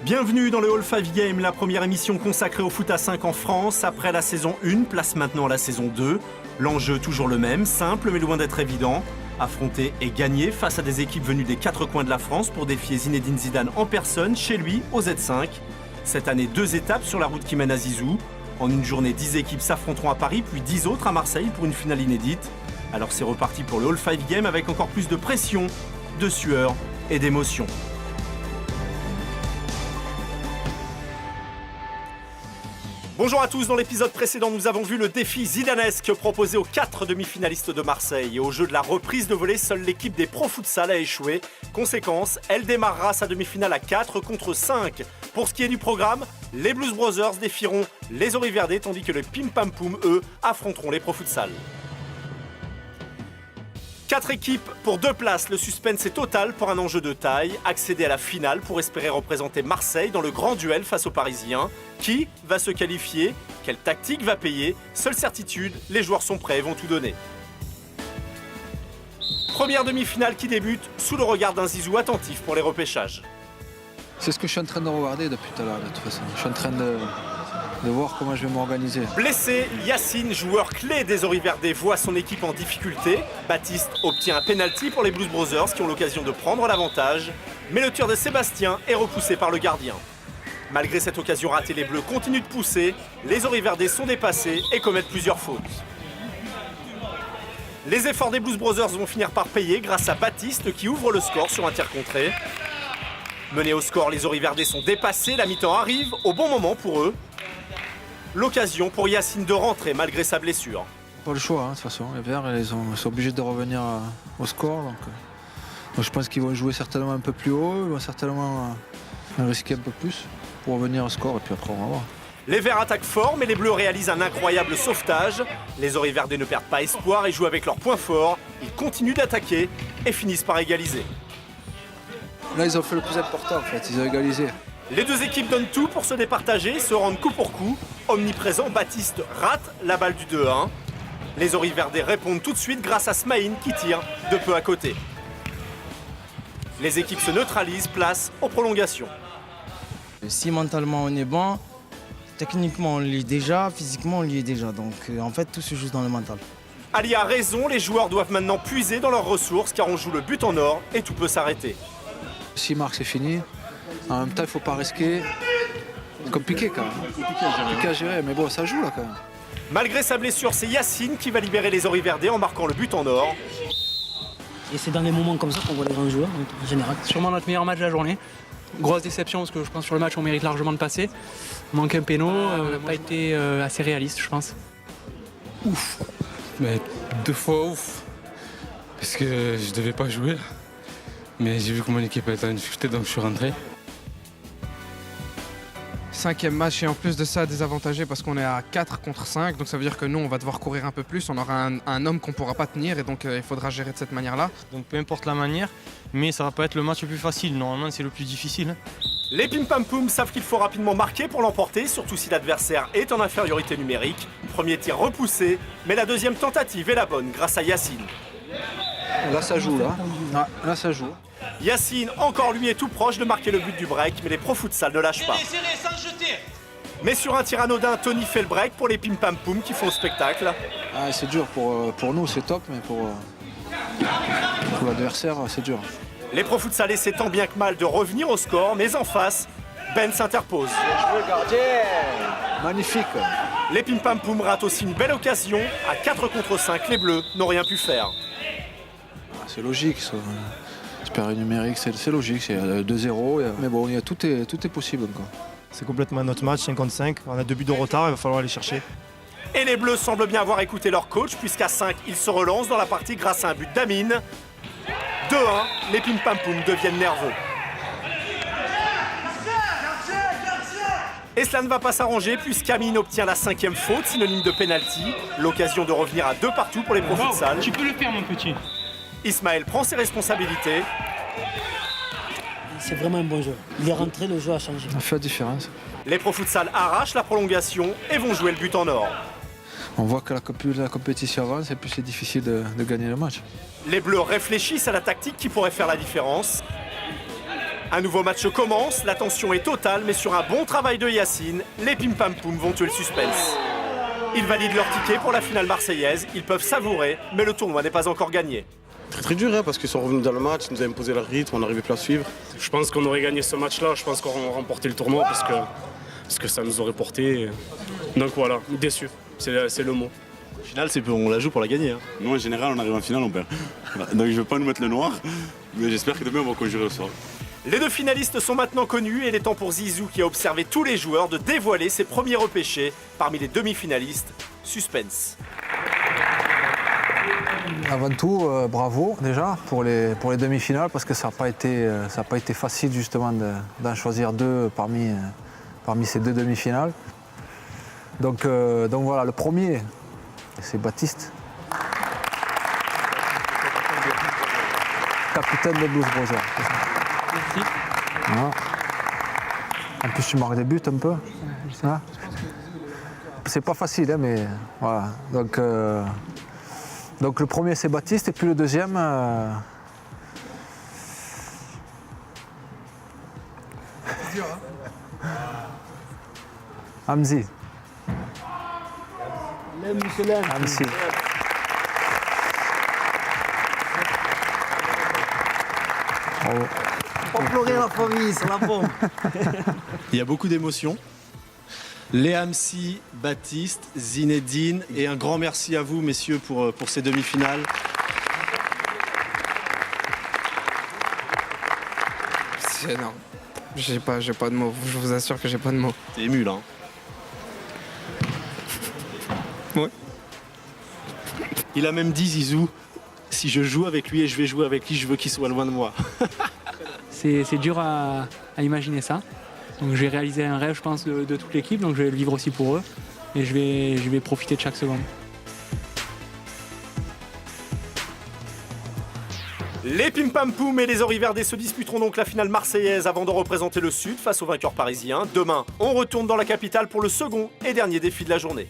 Bienvenue dans le All 5 Game, la première émission consacrée au foot à 5 en France. Après la saison 1, place maintenant à la saison 2. L'enjeu toujours le même, simple mais loin d'être évident. Affronter et gagner face à des équipes venues des 4 coins de la France pour défier Zinedine Zidane en personne, chez lui, au Z5. Cette année, 2 étapes sur la route qui mène à Zizou. En une journée, 10 équipes s'affronteront à Paris, puis 10 autres à Marseille pour une finale inédite. Alors c'est reparti pour le All 5 Game avec encore plus de pression, de sueur et d'émotion. Bonjour à tous, dans l'épisode précédent, nous avons vu le défi zidanesque proposé aux 4 demi-finalistes de Marseille. Et au jeu de la reprise de volée, seule l'équipe des Pro Futsal a échoué. Conséquence, elle démarrera sa demi-finale à 4 contre 5. Pour ce qui est du programme, les Blues Brothers défieront les Oriverdés, tandis que les Pim Pam Poum, eux, affronteront les Pro Futsal. 4 équipes pour 2 places, le suspense est total pour un enjeu de taille. Accéder à la finale pour espérer représenter Marseille dans le grand duel face aux Parisiens. Qui va se qualifier? Quelle tactique va payer? Seule certitude, les joueurs sont prêts et vont tout donner. Première demi-finale qui débute sous le regard d'un Zizou attentif pour les repêchages. C'est ce que je suis en train de regarder depuis tout à l'heure, de toute façon. Je suis en train de voir comment je vais m'organiser. Blessé, Yacine, joueur clé des Oriverdés, voit son équipe en difficulté. Baptiste obtient un penalty pour les Blues Brothers qui ont l'occasion de prendre l'avantage. Mais le tir de Sébastien est repoussé par le gardien. Malgré cette occasion ratée, les Bleus continuent de pousser. Les Oriverdés sont dépassés et commettent plusieurs fautes. Les efforts des Blues Brothers vont finir par payer grâce à Baptiste qui ouvre le score sur un tir contré. Menés au score, les Oriverdés sont dépassés. La mi-temps arrive au bon moment pour eux. L'occasion pour Yacine de rentrer malgré sa blessure. Pas le choix, de toute façon. Les Verts, ils sont obligés de revenir au score. Donc je pense qu'ils vont jouer certainement un peu plus haut. Ils vont certainement risquer un peu plus pour revenir au score. Et puis après, on va voir. Les Verts attaquent fort, mais les Bleus réalisent un incroyable sauvetage. Les Oriverdés ne perdent pas espoir et jouent avec leurs points forts. Ils continuent d'attaquer et finissent par égaliser. Là, ils ont fait le plus important, en fait. Ils ont égalisé. Les deux équipes donnent tout pour se départager, se rendent coup pour coup. Omniprésent, Baptiste rate la balle du 2-1. Les Oriverdés répondent tout de suite grâce à Smaïn qui tire de peu à côté. Les équipes se neutralisent, place aux prolongations. Si mentalement on est bon, techniquement on l'est déjà, physiquement on l'y est déjà. Donc en fait tout se joue dans le mental. Ali a raison, les joueurs doivent maintenant puiser dans leurs ressources car on joue le but en or et tout peut s'arrêter. Si marque, c'est fini. En même temps, il ne faut pas risquer. C'est compliqué quand même. Compliqué à gérer, mais bon, ça joue là quand même. Malgré sa blessure, c'est Yacine qui va libérer les Oriverdés en marquant le but en or. Et c'est dans les moments comme ça qu'on voit les grands joueurs en général. Sûrement notre meilleur match de la journée. Grosse déception parce que je pense que sur le match on mérite largement de passer. Manque un péno, pas été assez réaliste je pense. Ouf, mais 2 fois ouf. Parce que je devais pas jouer. Mais j'ai vu que mon équipe était en difficulté donc je suis rentré. 5e match et en plus de ça désavantagé parce qu'on est à 4 contre 5, donc ça veut dire que nous on va devoir courir un peu plus, on aura un homme qu'on ne pourra pas tenir et donc il faudra gérer de cette manière-là. Donc peu importe la manière, mais ça va pas être le match le plus facile, normalement c'est le plus difficile. Les Pim Pam Poum savent qu'il faut rapidement marquer pour l'emporter, surtout si l'adversaire est en infériorité numérique. Premier tir repoussé, mais la deuxième tentative est la bonne grâce à Yacine. Là ça joue là. Ah, là ça joue. Yacine, encore lui, est tout proche de marquer le but du break, mais les Pro Futsal ne lâchent pas. Mais sur un tir anodin, Tony fait le break pour les Pim Pam Poum qui font le spectacle. Ah, c'est dur pour nous, c'est top, mais pour l'adversaire, c'est dur. Les Pro Futsal essaient tant bien que mal de revenir au score, mais en face, Ben s'interpose. Magnifique. Les Pim Pam Poum ratent aussi une belle occasion. À 4 contre 5, les Bleus n'ont rien pu faire. C'est logique, ça. Supérieur numérique, c'est logique, c'est 2-0. Mais bon, tout est possible encore. C'est complètement notre match, 55. On a 2 buts de retard, il va falloir aller chercher. Et les Bleus semblent bien avoir écouté leur coach, puisqu'à 5, ils se relancent dans la partie grâce à un but d'Amine. 2-1, les Pim Pam Poum deviennent nerveux. Et cela ne va pas s'arranger, puisqu'Amine obtient la 5e faute, synonyme de penalty. L'occasion de revenir à 2 partout pour les Pro Futsal. Tu peux le faire mon petit. Ismaël prend ses responsabilités. C'est vraiment un bon jeu. Il est rentré, le jeu a changé. On fait la différence. Les Pro Futsal arrachent la prolongation et vont jouer le but en or. On voit que la compétition avance et plus c'est difficile de gagner le match. Les Bleus réfléchissent à la tactique qui pourrait faire la différence. Un nouveau match commence, la tension est totale, mais sur un bon travail de Yacine, les Pim Pam Poum vont tuer le suspense. Ils valident leur ticket pour la finale marseillaise, ils peuvent savourer, mais le tournoi n'est pas encore gagné. Très dur, hein, parce qu'ils sont revenus dans le match, ils nous ont imposé leur rythme, on n'arrivait plus à suivre. Je pense qu'on aurait gagné ce match-là, je pense qu'on aurait remporté le tournoi parce que ça nous aurait porté. Donc voilà, déçu, c'est le mot. Au final, on la joue pour la gagner. Hein. Nous, en général, on arrive en finale, on perd. Donc je ne veux pas nous mettre le noir, mais j'espère que demain, on va conjurer le soir. Les deux finalistes sont maintenant connus et il est temps pour Zizou, qui a observé tous les joueurs, de dévoiler ses premiers repêchés parmi les demi-finalistes. Suspense. Avant tout, bravo déjà pour les demi-finales parce que ça n'a pas été facile justement d'en choisir deux parmi ces deux demi-finales. Donc voilà, le premier, c'est Baptiste. Capitaine des Blues Brothers. Merci. Voilà. En plus, tu marques des buts un peu. Hein, c'est pas facile, hein, mais voilà. Donc le premier, c'est Baptiste, et puis le deuxième... Hamzi. Hamzi. Bravo. On pleurait la famille, c'est la bombe. Il y a beaucoup d'émotions. Léamsi, Baptiste, Zinedine, et un grand merci à vous, messieurs, pour ces demi-finales. C'est énorme. J'ai pas de mots, je vous assure que j'ai pas de mots. T'es ému, là. Hein. Ouais. Il a même dit, Zizou, si je joue avec lui et je vais jouer avec lui, je veux qu'il soit loin de moi. C'est dur à imaginer ça. Donc je vais réaliser un rêve, je pense, de toute l'équipe, donc je vais le vivre aussi pour eux. Et je vais profiter de chaque seconde. Les Pim Pam Poum et les Oriverdés se disputeront donc la finale marseillaise avant de représenter le Sud face aux vainqueurs parisiens. Demain, on retourne dans la capitale pour le second et dernier défi de la journée.